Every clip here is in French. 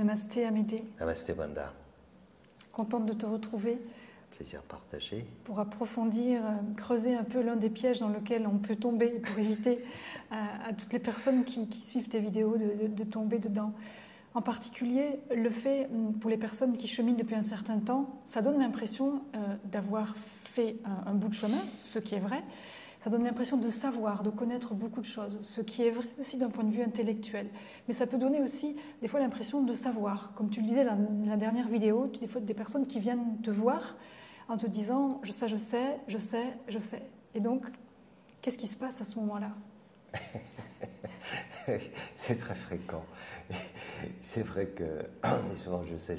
Namasté Amédée. Namasté Brenda. Contente de te retrouver. Plaisir partagé. Pour approfondir, creuser un peu l'un des pièges dans lequel on peut tomber pour éviter à toutes les personnes qui suivent tes vidéos de tomber dedans. En particulier, le fait, pour les personnes qui cheminent depuis un certain temps, ça donne l'impression d'avoir fait un bout de chemin, ce qui est vrai. Ça donne l'impression de savoir, de connaître beaucoup de choses, ce qui est vrai aussi d'un point de vue intellectuel. Mais ça peut donner aussi des fois l'impression de savoir. Comme tu le disais dans la dernière vidéo, des fois des personnes qui viennent te voir en te disant « je sais, je sais, je sais, je sais ». Et donc, qu'est-ce qui se passe à ce moment-là? C'est très fréquent. C'est vrai que souvent je sais,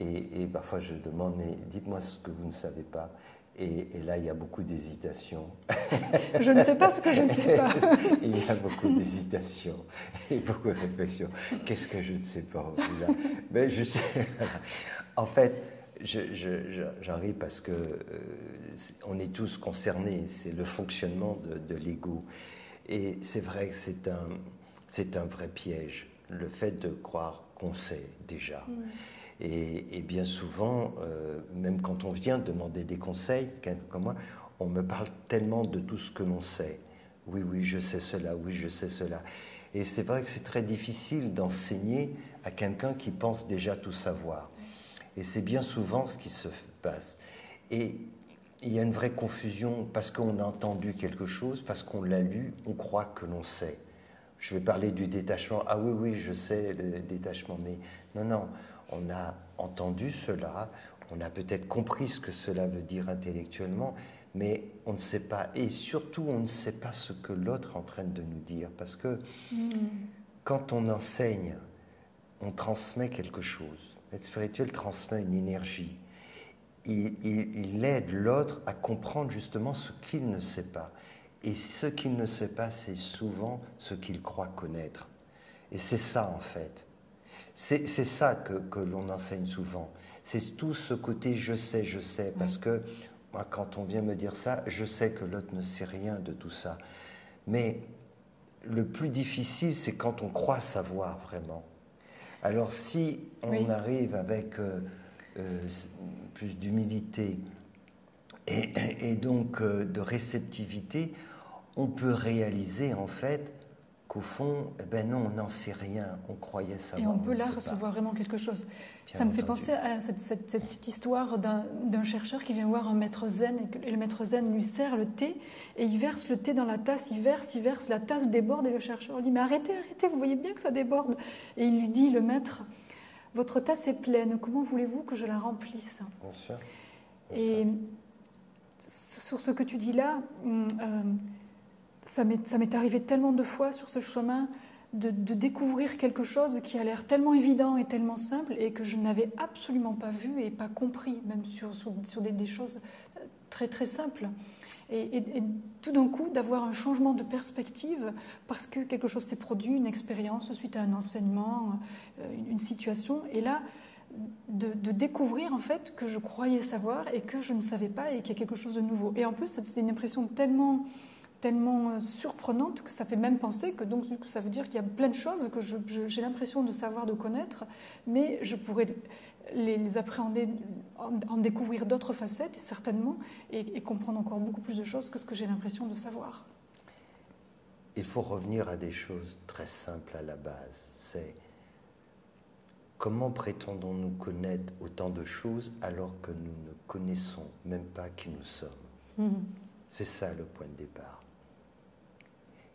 et parfois je demande, mais dites-moi ce que vous ne savez pas. Et là, il y a beaucoup d'hésitation. Je ne sais pas ce que je ne sais pas. Il y a beaucoup d'hésitation et beaucoup de réflexion. Qu'est-ce que je ne sais pas? Mais je sais. En fait, j'en ris parce que on est tous concernés. C'est le fonctionnement de l'ego. Et c'est vrai que c'est un vrai piège, le fait de croire qu'on sait déjà. Et bien souvent, même quand on vient demander des conseils, quelqu'un comme moi, on me parle tellement de tout ce que l'on sait. Oui, oui, je sais cela, oui, je sais cela. Et c'est vrai que c'est très difficile d'enseigner à quelqu'un qui pense déjà tout savoir. Et c'est bien souvent ce qui se passe. Et il y a une vraie confusion parce qu'on a entendu quelque chose, parce qu'on l'a lu, on croit que l'on sait. Je vais parler du détachement. Ah oui, oui, je sais le détachement, mais non, non. On a entendu cela, on a peut-être compris ce que cela veut dire intellectuellement, mais on ne sait pas. Et surtout, on ne sait pas ce que l'autre est en train de nous dire. Parce que quand on enseigne, on transmet quelque chose. L'aide spirituelle transmet une énergie. Il aide l'autre à comprendre justement ce qu'il ne sait pas. Et ce qu'il ne sait pas, c'est souvent ce qu'il croit connaître. Et c'est ça, en fait. C'est ça que l'on enseigne souvent. C'est tout ce côté « je sais », parce que moi, quand on vient me dire ça, je sais que l'autre ne sait rien de tout ça. Mais le plus difficile, c'est quand on croit savoir vraiment. Alors si on arrive avec plus d'humilité et donc de réceptivité, on peut réaliser en fait qu'au fond, eh ben non, on n'en sait rien, on croyait savoir. Et on peut là recevoir vraiment quelque chose. Ça me fait penser à cette petite histoire d'un chercheur qui vient voir un maître zen, et le maître zen lui sert le thé, et il verse le thé dans la tasse, il verse, la tasse déborde, et le chercheur lui dit « mais arrêtez, arrêtez, vous voyez bien que ça déborde ». Et il lui dit, le maître, « votre tasse est pleine, comment voulez-vous que je la remplisse ?» Bien sûr. Et sur ce que tu dis là, ça m'est arrivé tellement de fois sur ce chemin de découvrir quelque chose qui a l'air tellement évident et tellement simple et que je n'avais absolument pas vu et pas compris, même sur des choses très très simples. Et tout d'un coup, d'avoir un changement de perspective parce que quelque chose s'est produit, une expérience suite à un enseignement, une situation, et là, de découvrir en fait que je croyais savoir et que je ne savais pas et qu'il y a quelque chose de nouveau. Et en plus, c'est une impression tellement surprenante que ça fait même penser que donc ça veut dire qu'il y a plein de choses que j'ai l'impression de savoir, de connaître, mais je pourrais les appréhender, en découvrir d'autres facettes certainement, et comprendre encore beaucoup plus de choses que ce que j'ai l'impression de savoir. Il faut revenir à des choses très simples à la base. C'est comment prétendons-nous connaître autant de choses alors que nous ne connaissons même pas qui nous sommes? C'est ça le point de départ.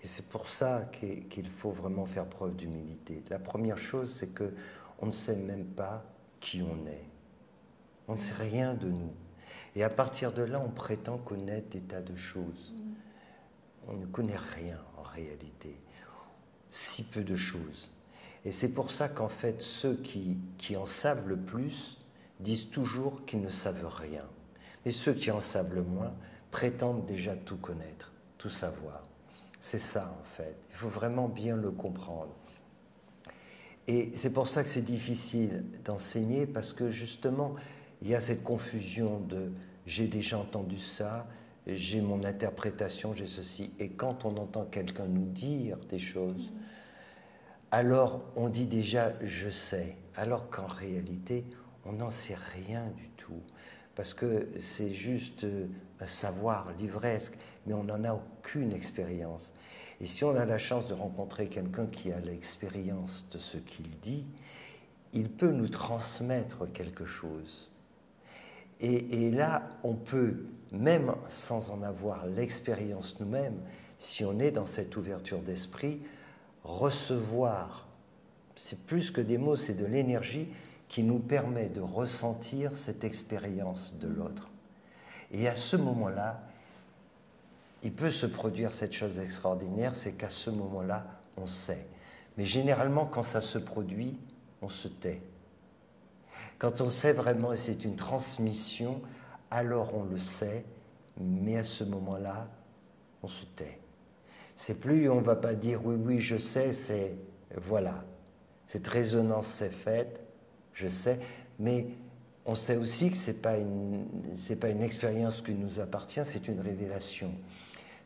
Et c'est pour ça qu'il faut vraiment faire preuve d'humilité. La première chose, c'est qu'on ne sait même pas qui on est. On ne sait rien de nous. Et à partir de là, on prétend connaître des tas de choses. On ne connaît rien en réalité. Si peu de choses. Et c'est pour ça qu'en fait, ceux qui en savent le plus disent toujours qu'ils ne savent rien. Et ceux qui en savent le moins prétendent déjà tout connaître, tout savoir. C'est ça, en fait. Il faut vraiment bien le comprendre. Et c'est pour ça que c'est difficile d'enseigner, parce que justement, il y a cette confusion de « j'ai déjà entendu ça », j'ai mon interprétation, j'ai ceci. Et quand on entend quelqu'un nous dire des choses, alors on dit déjà « je sais ». alors qu'en réalité, on n'en sait rien du tout. Parce que c'est juste un savoir livresque, mais on n'en a aucune expérience. Et si on a la chance de rencontrer quelqu'un qui a l'expérience de ce qu'il dit, il peut nous transmettre quelque chose. Et là, on peut, même sans en avoir l'expérience nous-mêmes, si on est dans cette ouverture d'esprit, recevoir, c'est plus que des mots, c'est de l'énergie qui nous permet de ressentir cette expérience de l'autre. Et à ce moment-là, il peut se produire cette chose extraordinaire, c'est qu'à ce moment-là, on sait. Mais généralement, quand ça se produit, on se tait. Quand on sait vraiment, et c'est une transmission, alors on le sait, mais à ce moment-là, on se tait. C'est plus, on ne va pas dire oui, oui, je sais, c'est voilà. Cette résonance s'est faite, je sais, mais on sait aussi que ce n'est pas une expérience qui nous appartient, c'est une révélation.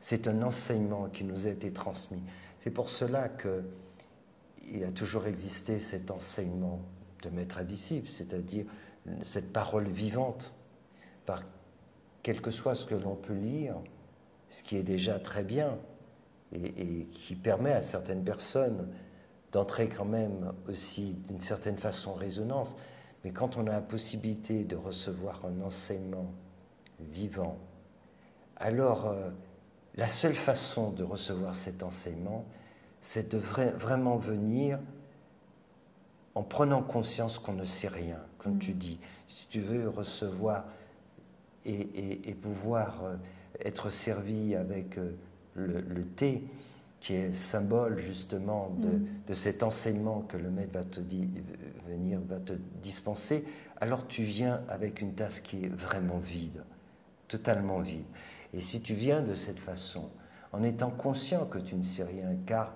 C'est un enseignement qui nous a été transmis. C'est pour cela qu'il a toujours existé cet enseignement de maître à disciple, c'est-à-dire cette parole vivante, par quel que soit ce que l'on peut lire, ce qui est déjà très bien, et qui permet à certaines personnes d'entrer quand même aussi d'une certaine façon en résonance. Mais quand on a la possibilité de recevoir un enseignement vivant, alors la seule façon de recevoir cet enseignement, c'est de vraiment venir en prenant conscience qu'on ne sait rien, comme tu dis. Si tu veux recevoir et pouvoir être servi avec le thé, qui est symbole justement de cet enseignement que le maître va te dispenser, alors tu viens avec une tasse qui est vraiment vide, totalement vide. Et si tu viens de cette façon, en étant conscient que tu ne sais rien, car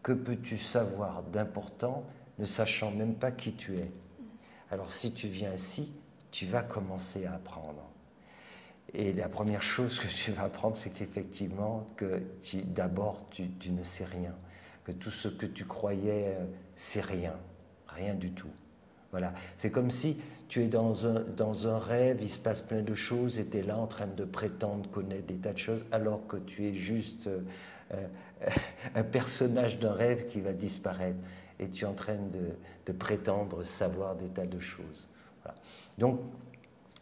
que peux-tu savoir d'important ne sachant même pas qui tu es? Alors si tu viens ici, tu vas commencer à apprendre. Et la première chose que tu vas apprendre, c'est qu'effectivement, d'abord, tu ne sais rien. Que tout ce que tu croyais, c'est rien. Rien du tout. Voilà. C'est comme si tu es dans un rêve, il se passe plein de choses, et tu es là en train de prétendre connaître des tas de choses, alors que tu es juste un personnage d'un rêve qui va disparaître. Et tu es en train de prétendre savoir des tas de choses. Voilà. Donc,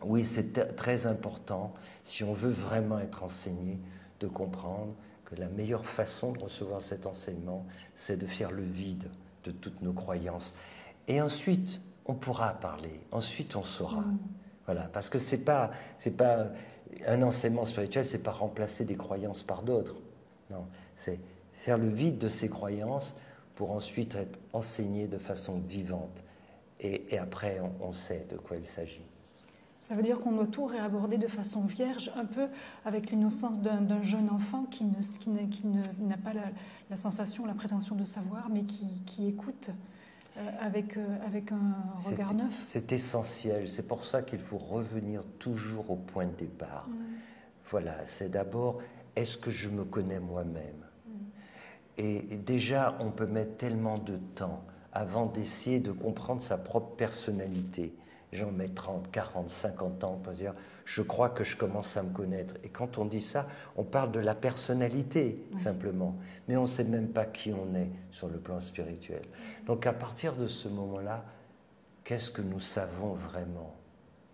oui, c'est très important, si on veut vraiment être enseigné, de comprendre que la meilleure façon de recevoir cet enseignement, c'est de faire le vide de toutes nos croyances. Et ensuite, on pourra parler, ensuite on saura. Voilà, parce que c'est pas un enseignement spirituel, c'est pas remplacer des croyances par d'autres. Non, c'est faire le vide de ces croyances pour ensuite être enseigné de façon vivante. Et après, on sait de quoi il s'agit. Ça veut dire qu'on doit tout réaborder de façon vierge, un peu avec l'innocence d'un jeune enfant qui n'a pas la sensation, la prétention de savoir, mais qui écoute avec un regard neuf. C'est essentiel, c'est pour ça qu'il faut revenir toujours au point de départ. Voilà, c'est d'abord, est-ce que je me connais moi-même? Et déjà, on peut mettre tellement de temps avant d'essayer de comprendre sa propre personnalité. Les gens mettent 30, 40, 50 ans pour dire « je crois que je commence à me connaître ». Et quand on dit ça, on parle de la personnalité, simplement. Mais on ne sait même pas qui on est sur le plan spirituel. Donc à partir de ce moment-là, qu'est-ce que nous savons vraiment?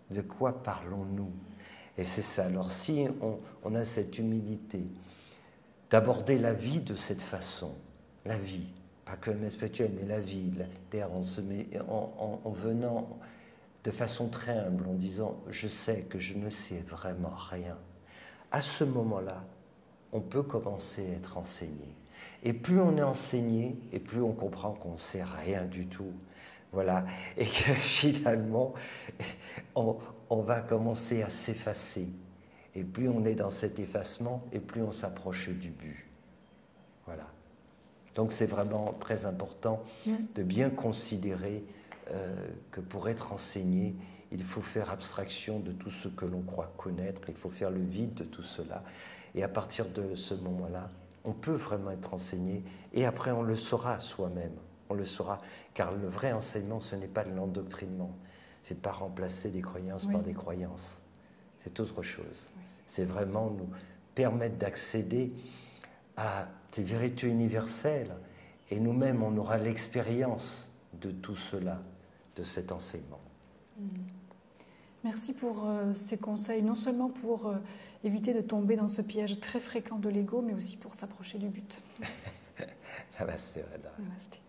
De quoi parlons-nous? Et c'est ça. Alors si on a cette humilité d'aborder la vie de cette façon, la vie, pas que le spirituel, mais la vie, la terre, en venant de façon très humble, en disant « je sais que je ne sais vraiment rien ». À ce moment-là, on peut commencer à être enseigné. Et plus on est enseigné, et plus on comprend qu'on ne sait rien du tout. Voilà. Et que finalement, on va commencer à s'effacer. Et plus on est dans cet effacement, et plus on s'approche du but. Voilà. Donc c'est vraiment très important de bien considérer que pour être enseigné, il faut faire abstraction de tout ce que l'on croit connaître, il faut faire le vide de tout cela. Et à partir de ce moment-là, on peut vraiment être enseigné, et après on le saura soi-même. on le saura. Car le vrai enseignement, ce n'est pas de l'endoctrinement. Ce n'est pas remplacer des croyances par des croyances. C'est autre chose. Oui. C'est vraiment nous permettre d'accéder à ces vérités universelles. Et nous-mêmes, on aura l'expérience de tout cela, de cet enseignement. Merci pour ces conseils, non seulement pour éviter de tomber dans ce piège très fréquent de l'ego, mais aussi pour s'approcher du but. Namaste, Radha. Namaste.